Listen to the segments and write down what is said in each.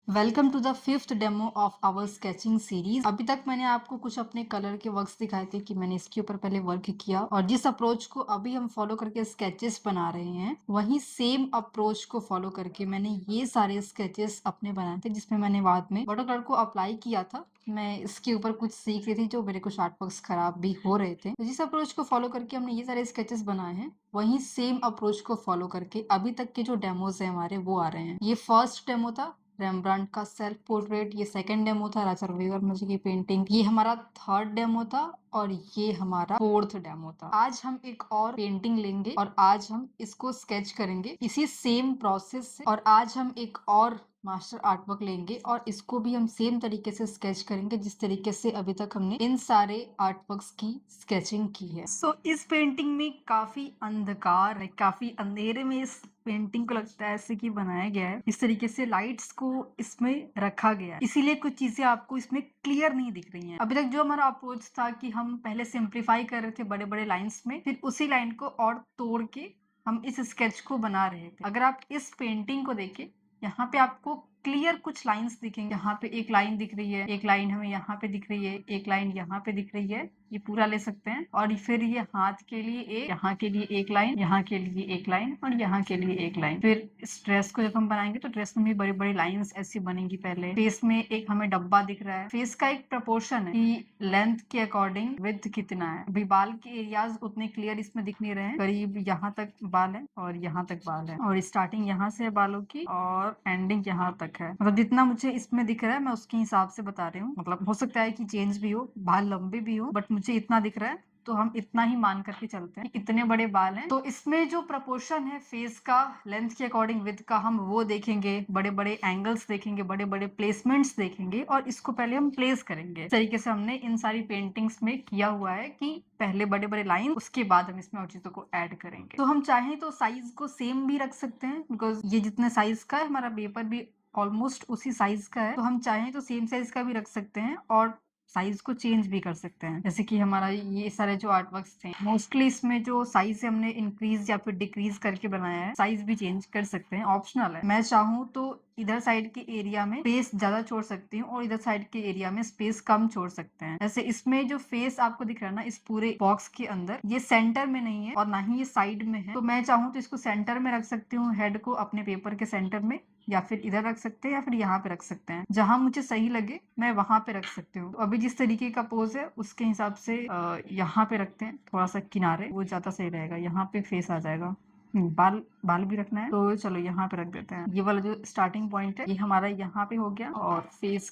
Welcome to the fifth demo of our sketching series. अभी तक मैंने आपको कुछ अपने कलर के वर्क्स दिखाए थे कि मैंने इसके ऊपर पहले वर्क किया और जिस अप्रोच को अभी हम फॉलो करके स्केचेस बना रहे हैं वही सेम अप्रोच को फॉलो करके मैंने ये सारे स्केचेस अपने बनाए थे जिसमें मैंने बाद में वाटर कलर को अप्लाई किया था। मैं इसके ऊपर कुछ सीख रही थी जो मेरे कुछ आर्ट वर्क्स खराब भी हो रहे थे, तो जिस अप्रोच को फॉलो करके हमने ये सारे स्केचेस बनाए हैं वही सेम अप्रोच को फॉलो करके अभी तक के जो डेमोज है हमारे वो आ रहे हैं। ये फर्स्ट डेमो था रेम्ब्रांट का सेल्फ पोर्ट्रेट, ये सेकंड डेमो था राजा रविवर्मा जी की पेंटिंग, ये हमारा थर्ड डेमो था और ये हमारा फोर्थ डेमो था। आज हम एक और पेंटिंग लेंगे और आज हम इसको स्केच करेंगे इसी सेम प्रोसेस से, और आज हम एक और मास्टर आर्ट वर्क लेंगे और इसको भी हम सेम तरीके से स्केच करेंगे जिस तरीके से अभी तक हमने इन सारे आर्ट वर्क्स की स्केचिंग की है। इस पेंटिंग में काफी अंधकार है, काफी अंधेरे में इस पेंटिंग को लगता है ऐसे कि बनाया गया है। इस तरीके से लाइट्स को इसमें रखा गया है, इसीलिए कुछ चीजें आपको इसमें क्लियर नहीं दिख रही हैं। अभी तक जो हमारा अप्रोच था कि हम पहले सिंप्लीफाई कर रहे थे बड़े बड़े लाइंस में, फिर उसी लाइन को और तोड़ के हम इस स्केच को बना रहे थे। अगर आप इस पेंटिंग को देखें, यहाँ पे आपको क्लियर कुछ लाइंस दिखेंगे। यहाँ पे एक लाइन दिख रही है, एक लाइन हमें यहाँ पे दिख रही है, एक लाइन यहाँ पे दिख रही है, ये पूरा ले सकते हैं। और फिर ये हाथ के लिए एक, यहाँ के लिए एक लाइन, यहाँ के लिए एक लाइन और यहाँ के लिए एक लाइन। फिर इस ड्रेस को जब हम बनाएंगे तो ड्रेस में भी बड़ी बड़ी लाइंस ऐसी बनेंगी। पहले फेस में एक हमें डब्बा दिख रहा है, फेस का एक प्रपोर्शन है कि लेंथ के अकॉर्डिंग विड्थ कितना है। अभी बाल के एरियाज उतने क्लियर इसमें दिख नहीं रहे हैं, करीब यहाँ तक बाल है और यहाँ तक बाल है और स्टार्टिंग यहाँ से है बालों की और एंडिंग यहाँ तक है। मतलब जितना मुझे इसमें दिख रहा है मैं उसके हिसाब से बता रही हूँ। मतलब हो सकता है कि चेंज भी हो, बाल लंबे भी हो, बट मुझे इतना दिख रहा है तो हम इतना ही मान करके चलते हैं। इतने बड़े बाल हैं तो इसमें जो प्रपोर्शन है फेस का लेंथ के अकॉर्डिंग विड्थ का, हम वो देखेंगे, बड़े बड़े एंगल्स देखेंगे, बड़े बड़े प्लेसमेंट्स देखेंगे और इसको पहले हम प्लेस करेंगे। इस तरीके से हमने इन सारी पेंटिंग्स में किया हुआ है कि पहले बड़े बड़े लाइन, उसके बाद हम इसमें और चीजों को ऐड करेंगे। तो हम चाहें तो साइज को सेम भी रख सकते हैं, बिकॉज ये जितने साइज का है हमारा पेपर भी ऑलमोस्ट उसी साइज का है, तो हम चाहें तो सेम साइज का भी रख सकते हैं और साइज को चेंज भी कर सकते हैं। जैसे कि हमारा ये सारे जो आर्ट वर्क्स थे मोस्टली इसमें जो साइज है हमने इंक्रीज या फिर डिक्रीज करके बनाया है, साइज भी चेंज कर सकते हैं, ऑप्शनल है। मैं चाहूँ तो इधर साइड के एरिया में स्पेस ज्यादा छोड़ सकती हूँ और इधर साइड के एरिया में स्पेस कम छोड़ सकते हैं। जैसे इसमें जो फेस आपको दिख रहा है ना इस पूरे बॉक्स के अंदर, ये सेंटर में नहीं है और ना ही ये साइड में है, तो मैं चाहूँ तो इसको सेंटर में रख सकती हूँ, हेड को अपने पेपर के सेंटर में, या फिर इधर रख सकते हैं या फिर यहाँ पे रख सकते हैं। जहां मुझे सही लगे मैं वहां पे रख सकती हूँ। तो अभी जिस तरीके का पोज है उसके हिसाब से यहाँ पे रखते हैं, थोड़ा सा किनारे, वो ज्यादा सही रहेगा। यहाँ पे फेस आ जाएगा। बाल बाल भी रखना है तो चलो यहाँ पे रख देते हैं। ये वाला जो स्टार्टिंग पॉइंट है ये हमारा यहाँ पे हो गया और फेस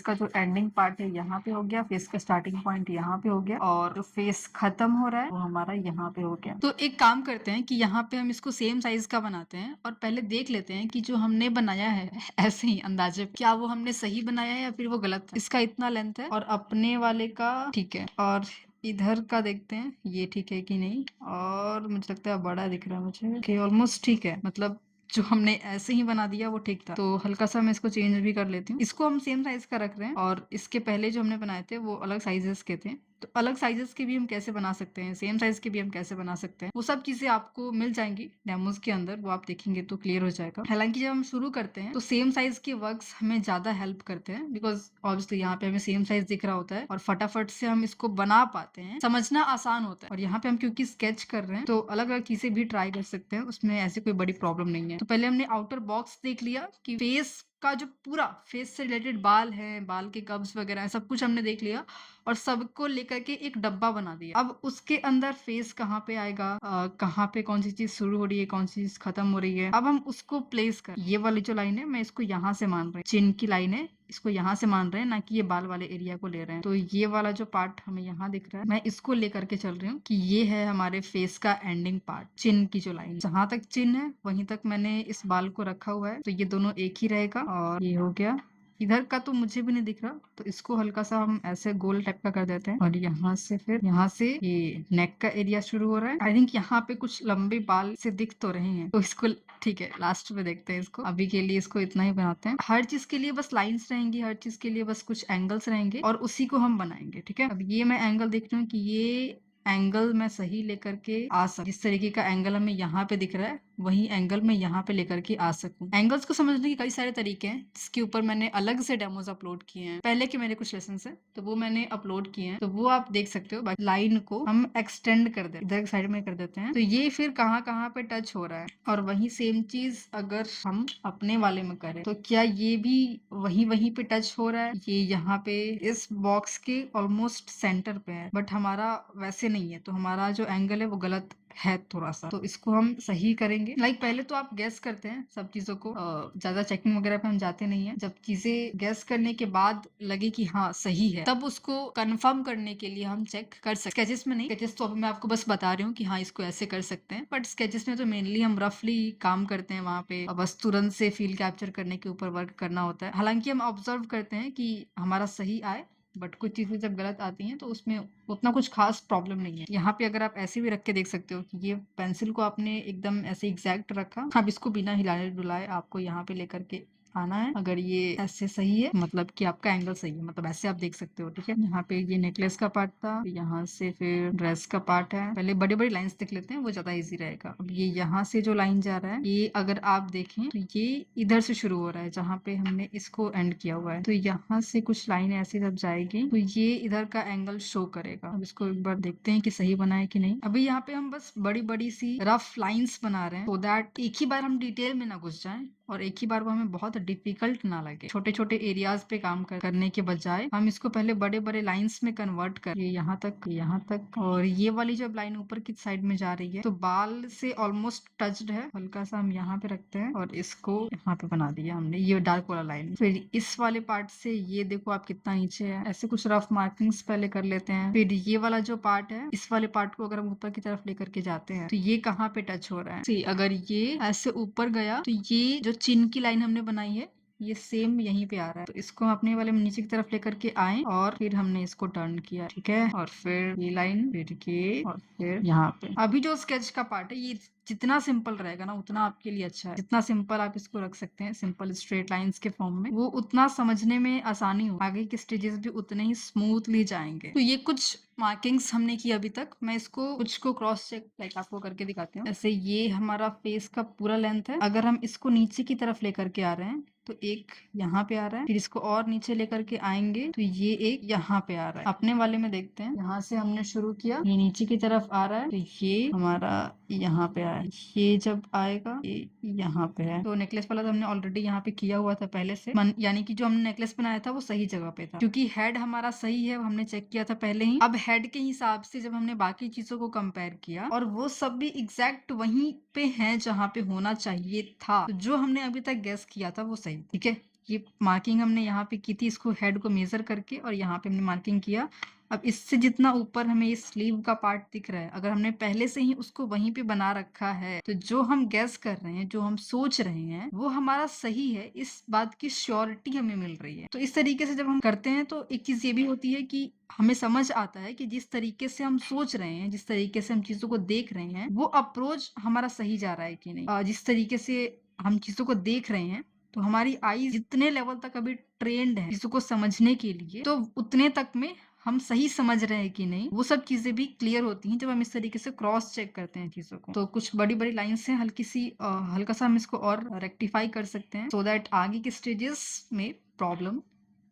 का जो एंडिंग पार्ट है यहाँ पे हो गया, फेस का स्टार्टिंग पॉइंट यहाँ पे हो गया और जो फेस खत्म हो रहा है वो हमारा यहाँ पे हो गया। तो एक काम करते हैं कि यहाँ पे हम इसको सेम साइज का बनाते हैं और पहले देख लेते हैं कि जो हमने बनाया है ऐसे ही अंदाजे क्या वो हमने सही बनाया है या फिर वो गलत है। इसका इतना लेंथ है और अपने वाले का ठीक है, और इधर का देखते हैं ये ठीक है कि नहीं, और मुझे लगता है बड़ा दिख रहा है मुझे कि ऑलमोस्ट ठीक है। मतलब जो हमने ऐसे ही बना दिया वो ठीक था, तो हल्का सा मैं इसको चेंज भी कर लेती हूँ। इसको हम सेम साइज का रख रहे हैं और इसके पहले जो हमने बनाए थे वो अलग साइजेस के थे, तो अलग साइजेस के भी हम कैसे बना सकते हैं, सेम साइज के भी हम कैसे बना सकते हैं, वो सब चीजें आपको मिल जाएंगी डेमोज के अंदर, वो आप देखेंगे तो क्लियर हो जाएगा। हालांकि जब हम शुरू करते हैं तो सेम साइज के वर्क्स हमें ज्यादा हेल्प करते हैं, बिकॉज ऑब्वियसली यहाँ पे हमें सेम साइज दिख रहा होता है और फटाफट से हम इसको बना पाते हैं, समझना आसान होता है। और यहाँ पे हम क्योंकि स्केच कर रहे हैं तो अलग अलग चीजें भी ट्राई कर सकते हैं, उसमें ऐसी कोई बड़ी प्रॉब्लम नहीं है। तो पहले हमने आउटर बॉक्स देख लिया कि फेस का जो पूरा फेस से रिलेटेड बाल है, बाल के कर्व्स वगैरह सब कुछ हमने देख लिया और सबको लेकर के एक डब्बा बना दिया। अब उसके अंदर फेस कहाँ पे आएगा, कहाँ पे कौन सी चीज शुरू हो रही है, कौन सी चीज खत्म हो रही है, अब हम उसको प्लेस कर। ये वाली जो लाइन है मैं इसको यहाँ से मान रही हूँ, चिन्ह की लाइन है, इसको यहाँ से मान रहे हैं, ना कि ये बाल वाले एरिया को ले रहे हैं। तो ये वाला जो पार्ट हमें यहाँ दिख रहा है मैं इसको लेकर के चल रही हूँ कि ये है हमारे फेस का एंडिंग पार्ट, चिन्ह की जो लाइन, जहां तक चिन्ह है वहीं तक मैंने इस बाल को रखा हुआ है, तो ये दोनों एक ही रहेगा। और ये हो गया, इधर का तो मुझे भी नहीं दिख रहा तो इसको हल्का सा हम ऐसे गोल टाइप का कर देते हैं और यहाँ से फिर यहाँ से ये नेक का एरिया शुरू हो रहा है। आई थिंक यहाँ पे कुछ लंबे बाल से दिख तो रहे हैं, तो इसको ठीक है लास्ट में देखते हैं। इसको अभी के लिए इसको इतना ही बनाते हैं। हर चीज के लिए बस लाइंस रहेंगी, हर चीज के लिए बस कुछ एंगल्स रहेंगे और उसी को हम बनाएंगे। ठीक है, अब ये मैं एंगल देख रही हूँ कि ये एंगल मैं सही लेकर के आ सकती, जिस तरीके का एंगल हमें यहाँ पे दिख रहा है वही एंगल मैं यहाँ पे लेकर के आ सकूं। एंगल्स को समझने के कई सारे तरीके हैं, जिसके ऊपर मैंने अलग से डेमोज अपलोड किए हैं। पहले के मेरे कुछ लेसन है तो वो मैंने अपलोड किए हैं, तो वो आप देख सकते हो। बाकी लाइन को हम एक्सटेंड कर दे, इधर साइड में कर देते हैं, तो ये फिर कहाँ कहाँ पे टच हो रहा है। और वही सेम चीज अगर हम अपने वाले में करें तो क्या ये भी वही वहीं पे टच हो रहा है। ये यहाँ पे इस बॉक्स के ऑलमोस्ट सेंटर पे है, बट हमारा वैसे नहीं है, तो हमारा जो एंगल है वो गलत है थोड़ा सा। तो इसको हम सही करेंगे। पहले तो आप गैस करते हैं सब चीजों को, ज्यादा चेकिंग वगैरह पे हम जाते नहीं है। जब चीजें गैस करने के बाद लगे कि हाँ सही है, तब उसको कंफर्म करने के लिए हम चेक कर सकते। स्केचेस में नहीं, स्केचेस तो अभी मैं आपको बस बता रही हूँ कि हाँ इसको ऐसे कर सकते हैं, बट स्केचेस में तो मेनली हम रफली काम करते हैं। वहां पे बस तुरंत से फील कैप्चर करने के ऊपर वर्क करना होता है। हालांकि हम ऑब्जर्व करते हैं कि हमारा सही आए, बट कुछ चीजें जब गलत आती हैं तो उसमें उतना कुछ खास प्रॉब्लम नहीं है। यहाँ पे अगर आप ऐसे भी रख के देख सकते हो कि ये पेंसिल को आपने एकदम ऐसे एग्जैक्ट रखा, आप इसको बिना हिलाने डुलाए आपको यहाँ पे लेकर के आना है। अगर ये ऐसे सही है मतलब कि आपका एंगल सही है, मतलब ऐसे आप देख सकते हो। ठीक है, यहाँ पे ये नेकलेस का पार्ट था, यहाँ से फिर ड्रेस का पार्ट है। पहले बड़ी बड़ी लाइंस देख लेते हैं, वो ज्यादा इजी रहेगा। अब ये यहाँ से जो लाइन जा रहा है, ये अगर आप देखें तो ये इधर से शुरू हो रहा है जहाँ पे हमने इसको एंड किया हुआ है। तो यहाँ से कुछ लाइन ऐसे जब जाएगी तो ये इधर का एंगल शो करेगा। अब इसको एक बार देखते हैं कि सही बना है कि नहीं। अभी यहाँ पे हम बस बड़ी बड़ी सी रफ लाइंस बना रहे हैं, सो दैट एक ही बार हम डिटेल में ना घुस जाएं और एक ही बार वो हमें बहुत डिफिकल्ट ना लगे। छोटे छोटे एरियाज पे काम करने के बजाय हम इसको पहले बड़े बड़े लाइंस में कन्वर्ट कर, ये यहाँ तक, और ये वाली जब लाइन ऊपर की साइड में जा रही है तो बाल से ऑलमोस्ट टच्ड है, हल्का सा हम यहाँ पे रखते हैं और इसको यहाँ पे बना दिया हमने, ये डार्क वाला लाइन। फिर इस वाले पार्ट से ये देखो आप कितना नीचे है, ऐसे कुछ रफ मार्किंग्स पहले कर लेते हैं। फिर ये वाला जो पार्ट है, इस वाले पार्ट को अगर हम ऊपर की तरफ लेकर के जाते हैं तो ये कहाँ पे टच हो रहा है। See, अगर ये ऐसे ऊपर गया तो ये जो चिन्ह की लाइन हमने बनाई है ये सेम यहीं पे आ रहा है। तो इसको हम अपने वाले में नीचे की तरफ लेकर के आए और फिर हमने इसको टर्न किया। ठीक है, और फिर ये लाइन, फिर ये, और फिर यहाँ पे। अभी जो स्केच का पार्ट है ये जितना सिंपल रहेगा ना उतना आपके लिए अच्छा है। जितना सिंपल आप इसको रख सकते हैं, सिंपल स्ट्रेट लाइंस के फॉर्म में, वो उतना समझने में आसानी हो, आगे के स्टेजेस भी उतने ही स्मूथली जाएंगे। तो ये कुछ मार्किंग्स हमने की अभी तक। मैं इसको कुछ को क्रॉस चेक आपको करके दिखाती हूँ। जैसे ये हमारा फेस का पूरा लेंथ है, अगर हम इसको नीचे की तरफ लेकर के आ रहे हैं तो एक यहाँ पे आ रहा है, फिर इसको और नीचे लेकर के आएंगे तो ये एक यहाँ पे आ रहा है। अपने वाले में देखते हैं, यहाँ से हमने शुरू किया, ये नीचे की तरफ आ रहा है तो ये हमारा यहाँ पे आया, ये जब आएगा ये यहाँ पे है। तो नेकलेस वाला तो हमने ऑलरेडी यहाँ पे किया हुआ था पहले से, यानी कि जो हमने नेकलेस बनाया था वो सही जगह पे था, क्योंकि हेड हमारा सही है, हमने चेक किया था पहले ही। अब हेड के हिसाब से जब हमने बाकी चीजों को कंपेयर किया और वो सब भी एग्जैक्ट वहीं पे है जहाँ पे होना चाहिए था, तो जो हमने अभी तक गेस किया था वो सही। ठीक है, ये मार्किंग हमने यहाँ पे की थी, इसको हेड को मेजर करके, और यहाँ पे हमने मार्किंग किया। अब इससे जितना ऊपर हमें ये स्लीव का पार्ट दिख रहा है, अगर हमने पहले से ही उसको वहीं पे बना रखा है तो जो हम गैस कर रहे हैं, जो हम सोच रहे हैं वो हमारा सही है, इस बात की श्योरिटी हमें मिल रही है। तो इस तरीके से जब हम करते हैं तो एक चीज ये भी होती है कि हमें समझ आता है कि जिस तरीके से हम सोच रहे हैं, जिस तरीके से हम चीजों को देख रहे हैं, वो अप्रोच हमारा सही जा रहा है कि नहीं। जिस तरीके से हम चीजों को देख रहे हैं तो हमारी आई जितने लेवल तक अभी ट्रेंड है चीजों को समझने के लिए, तो उतने तक में हम सही समझ रहे हैं कि नहीं, वो सब चीजें भी क्लियर होती हैं जब हम इस तरीके से क्रॉस चेक करते हैं चीजों को। तो कुछ बड़ी बड़ी लाइंस हैं, हल्का सा हम इसको और रेक्टिफाई कर सकते हैं, सो दैट आगे के स्टेजेस में प्रॉब्लम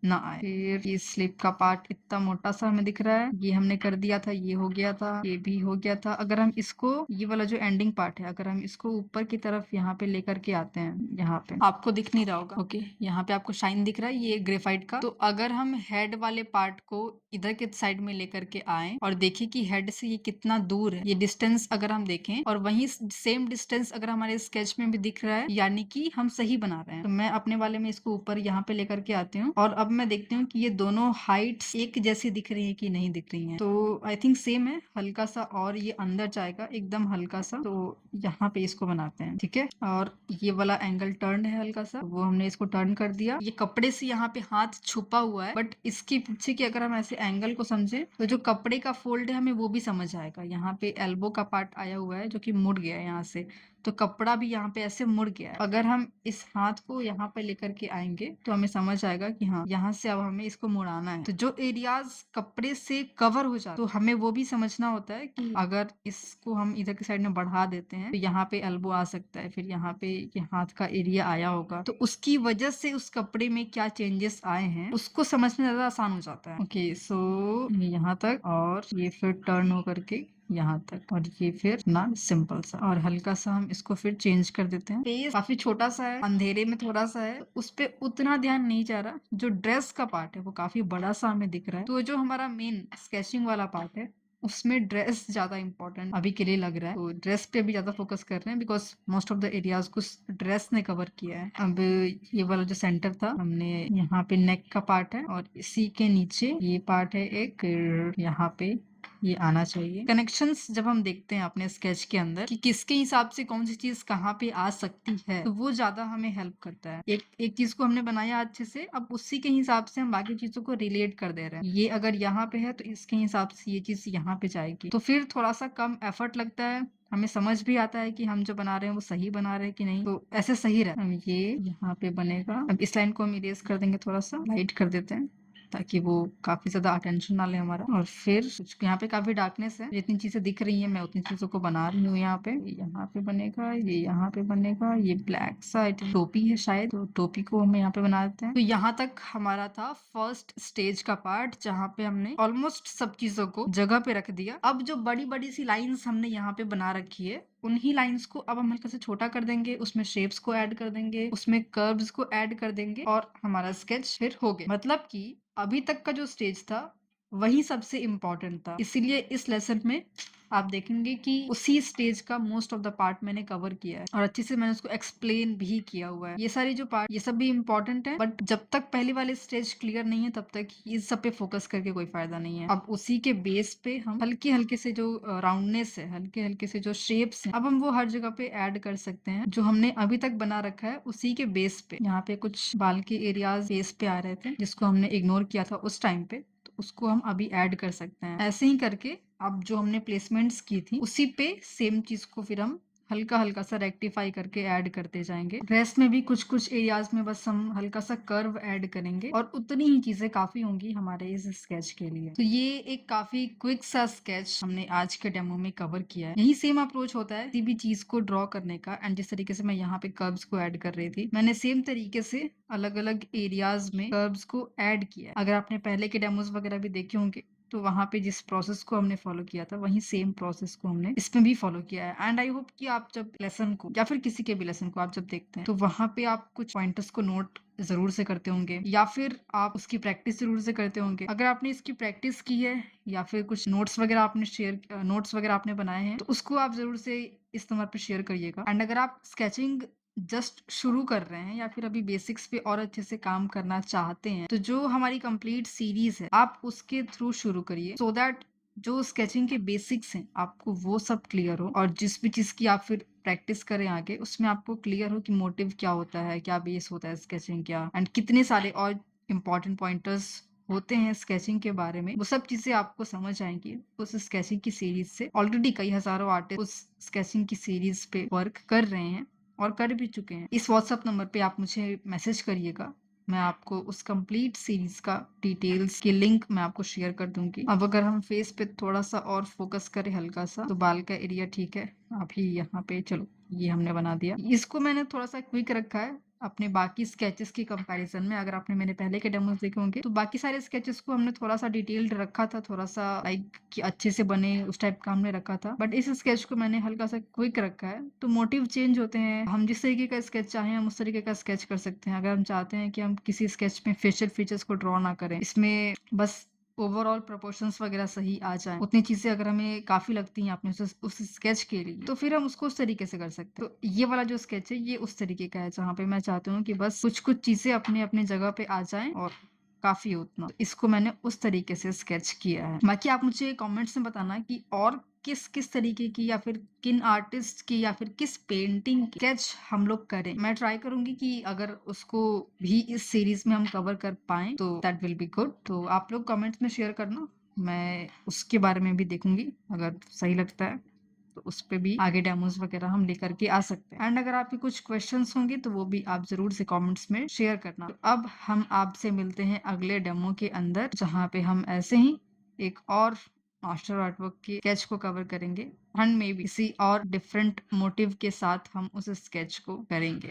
ना आए। फिर ये स्लिप का पार्ट इतना मोटा सा हमें दिख रहा है, ये हमने कर दिया था, ये हो गया था, ये भी हो गया था। अगर हम इसको, ये वाला जो एंडिंग पार्ट है, अगर हम इसको ऊपर की तरफ यहाँ पे लेकर के आते हैं, यहाँ पे आपको दिख नहीं रहा होगा, ओके, यहाँ पे आपको शाइन दिख रहा है ये ग्रेफाइट का। तो अगर हम हेड वाले पार्ट को इधर के साइड में लेकर के आए और देखें कि हेड से ये कितना दूर है, ये डिस्टेंस अगर हम देखें और वही सेम डिस्टेंस अगर हमारे स्केच में भी दिख रहा है, यानी कि हम सही बना रहे हैं। तो मैं अपने वाले में इसको ऊपर यहाँ पे लेकर के आती हूँ और अब मैं देखती हूँ कि ये दोनों हाइट्स एक जैसी दिख रही है कि नहीं दिख रही हैं। तो आई थिंक सेम है, हल्का सा और ये अंदर जाएगा एकदम हल्का सा, तो यहाँ पे इसको बनाते हैं। ठीक है, और ये वाला एंगल टर्न है हल्का सा, वो हमने इसको टर्न कर दिया। ये कपड़े से यहाँ पे हाथ छुपा हुआ है, बट इसके पीछे की अगर हम ऐसे एंगल को समझे तो जो कपड़े का फोल्ड है हमें वो भी समझ आएगा। यहाँ पे एल्बो का पार्ट आया हुआ है जो कि मुड़ गया है यहाँ से, तो कपड़ा भी यहाँ पे ऐसे मुड़ गया है। अगर हम इस हाथ को यहाँ पे लेकर के आएंगे तो हमें समझ आएगा कि हाँ, यहाँ से अब हमें इसको मुड़ाना है। तो जो एरियाज कपड़े से कवर हो जाते तो हमें वो भी समझना होता है कि अगर इसको हम इधर की साइड में बढ़ा देते हैं तो यहाँ पे एल्बो आ सकता है, फिर यहाँ पे ये हाथ का एरिया आया होगा, तो उसकी वजह से उस कपड़े में क्या चेंजेस आए हैं उसको समझना ज्यादा आसान हो जाता है। ओके, सो यहाँ तक, और ये फिर टर्न हो करके यहाँ तक, और ये फिर ना सिंपल सा, और हल्का सा हम इसको फिर चेंज कर देते हैं। फेस काफी छोटा सा है, अंधेरे में थोड़ा सा है, उस पे उतना ध्यान नहीं जा रहा। जो ड्रेस का पार्ट है वो काफी बड़ा सा हमें दिख रहा है, तो जो हमारा मेन स्केचिंग वाला पार्ट है उसमें ड्रेस ज्यादा इंपॉर्टेंट अभी के लिए लग रहा है। तो ड्रेस पे भी ज्यादा फोकस कर रहे हैं because most of the areas को ड्रेस ने कवर किया है। अब ये वाला जो सेंटर था, हमने यहाँ पे नेक का पार्ट है और इसी के नीचे ये पार्ट है एक, यहाँ पे ये आना चाहिए। कनेक्शंस जब हम देखते हैं अपने स्केच के अंदर कि किसके हिसाब से कौन सी चीज कहाँ पे आ सकती है, तो वो ज्यादा हमें हेल्प करता है। एक चीज को हमने बनाया अच्छे से, अब उसी के हिसाब से हम बाकी चीजों को रिलेट कर दे रहे हैं। ये अगर यहाँ पे है तो इसके हिसाब से ये चीज यहाँ पे जाएगी, तो फिर थोड़ा सा कम एफर्ट लगता है, हमें समझ भी आता है कि हम जो बना रहे हैं वो सही बना रहे हैं कि नहीं। तो ऐसे सही रहा। अब ये यहाँ पे बनेगा। अब इस लाइन को हम इरेज कर देंगे, थोड़ा सा लाइट कर देते हैं ताकि वो काफी ज्यादा अटेंशन ना ले हमारा। और फिर यहाँ पे काफी डार्कनेस है, जितनी चीजें दिख रही है मैं उतनी चीजों को बना रही हूँ। यहाँ पे बनेगा, ये यहाँ पे बनेगा, ये ब्लैक सा टोपी है शायद, तो टोपी को हम यहाँ पे बना देते हैं। तो यहाँ तक हमारा था फर्स्ट स्टेज का पार्ट, जहाँ पे हमने ऑलमोस्ट सब चीजों को जगह पे रख दिया। अब जो बड़ी बड़ी सी लाइन्स हमने यहाँ पे बना रखी है, उन्हीं लाइंस को अब हम हल्का से छोटा कर देंगे, उसमें शेप्स को ऐड कर देंगे, उसमें कर्व्स को ऐड कर देंगे, और हमारा स्केच फिर हो गया। मतलब कि अभी तक का जो स्टेज था वही सबसे इम्पोर्टेंट था। इसीलिए इस लेसन में आप देखेंगे कि उसी स्टेज का मोस्ट ऑफ द पार्ट मैंने कवर किया है और अच्छे से मैंने उसको एक्सप्लेन भी किया हुआ है। ये सारी जो पार्ट, ये सब भी इम्पोर्टेंट है, बट जब तक पहले वाले स्टेज क्लियर नहीं है तब तक इस सब पे फोकस करके कोई फायदा नहीं है। अब उसी के बेस पे हम हल्के हल्के से जो राउंडनेस है, हल्के हल्के से जो शेप्स हैं, अब हम वो हर जगह पे ऐड कर सकते हैं। जो हमने अभी तक बना रखा है उसी के बेस पे, यहाँ पे कुछ बाल के एरियाज बेस पे आ रहे थे जिसको हमने इग्नोर किया था उस टाइम पे, तो उसको हम अभी ऐड कर सकते हैं। ऐसे ही करके अब जो हमने प्लेसमेंट्स की थी उसी पे सेम चीज को फिर हम हल्का हल्का सा रेक्टिफाई करके ऐड करते जाएंगे। रेस्ट में भी कुछ कुछ एरियाज में बस हम हल्का सा कर्व ऐड करेंगे और उतनी ही चीजें काफी होंगी हमारे इस स्केच के लिए। तो ये एक काफी क्विक सा स्केच हमने आज के डेमो में कवर किया है। यही सेम अप्रोच होता है किसी भी चीज को ड्रॉ करने का। एंड जिस तरीके से मैं यहाँ पे कर्व्स को ऐड कर रही थी, मैंने सेम तरीके से अलग अलग एरियाज में कर्व्स को ऐड किया है। अगर आपने पहले के डेमोज वगैरह भी देखे होंगे तो वहां पे जिस प्रोसेस को हमने फॉलो किया था वही सेम प्रोसेस को हमने इसमें भी फॉलो किया है। एंड आई होप कि आप जब लेसन को या फिर किसी के भी लेसन को आप जब देखते हैं तो वहां पे आप कुछ पॉइंटर्स को नोट जरूर से करते होंगे या फिर आप उसकी प्रैक्टिस जरूर से करते होंगे। अगर आपने इसकी प्रैक्टिस की है या फिर कुछ नोट्स वगैरह आपने बनाए हैं तो उसको आप जरूर से इस नंबर पे शेयर करिएगा। एंड अगर आप स्केचिंग जस्ट शुरू कर रहे हैं या फिर अभी बेसिक्स पे और अच्छे से काम करना चाहते हैं तो जो हमारी कंप्लीट सीरीज है आप उसके थ्रू शुरू करिए, सो दैट जो स्केचिंग के बेसिक्स हैं आपको वो सब क्लियर हो, और जिस भी चीज की आप फिर प्रैक्टिस करें आगे उसमें आपको क्लियर हो कि मोटिव क्या होता है, क्या बेस होता है स्केचिंग क्या, एंड कितने सारे और इम्पोर्टेंट पॉइंटर्स होते हैं स्केचिंग के बारे में। वो सब चीजें आपको समझ आएंगी उस स्केचिंग की सीरीज से। ऑलरेडी कई हजारों आर्टिस्ट उस स्केचिंग की सीरीज पे वर्क कर रहे हैं और कर भी चुके हैं। इस व्हाट्सएप नंबर पे आप मुझे मैसेज करिएगा, मैं आपको उस कंप्लीट सीरीज का डिटेल्स की लिंक मैं आपको शेयर कर दूंगी। अब अगर हम फेस पे थोड़ा सा और फोकस करें हल्का सा, तो बाल का एरिया ठीक है अभी यहाँ पे, चलो ये हमने बना दिया। इसको मैंने थोड़ा सा क्विक रखा है अपने बाकी स्केचेस की कंपैरिजन में। अगर आपने मेरे पहले के डेमोस देखे होंगे तो बाकी सारे स्केचेस को हमने थोड़ा सा डिटेल्ड रखा था, थोड़ा सा लाइक कि अच्छे से बने उस टाइप का हमने रखा था, बट इस स्केच को मैंने हल्का सा क्विक रखा है। तो मोटिव चेंज होते हैं, हम जिस तरीके का स्केच चाहें हम उस तरीके का स्केच कर सकते हैं। अगर हम चाहते हैं कि हम किसी स्केच में फेशियल फीचर्स को ड्रॉ ना करें, इसमें बस ओवरऑल प्रोपोर्शंस वगैरह सही आ जाए, उतनी चीजें अगर हमें काफी लगती हैं अपने उस स्केच के लिए, तो फिर हम उसको उस तरीके से कर सकते हैं। तो ये वाला जो स्केच है ये उस तरीके का है जहाँ पे मैं चाहती हूँ कि बस कुछ कुछ चीजें अपने अपने जगह पे आ जाएं और काफी उतना। तो इसको मैंने उस तरीके से स्केच किया है। बाकी आप मुझे कमेंट्स में बताना कि और किस किस तरीके की या फिर किन आर्टिस्ट की या फिर किस पेंटिंग स्केच हम लोग करें। मैं ट्राई करूंगी कि अगर उसको भी इस सीरीज में हम कवर कर पाए तो दैट विल बी गुड। तो आप लोग कमेंट्स में शेयर करना, मैं उसके बारे में भी देखूंगी अगर सही लगता है। तो उस पे भी आगे डेमोज वगैरह हम लेकर के आ सकते हैं। एंड अगर आपके कुछ क्वेश्चंस होंगे तो वो भी आप जरूर से कमेंट्स में शेयर करना। तो अब हम आपसे मिलते हैं अगले डेमो के अंदर, जहाँ पे हम ऐसे ही एक और मास्टर आर्टवर्क के स्केच को कवर करेंगे एंड मे बी किसी और डिफरेंट मोटिव के साथ हम उस स्केच को करेंगे।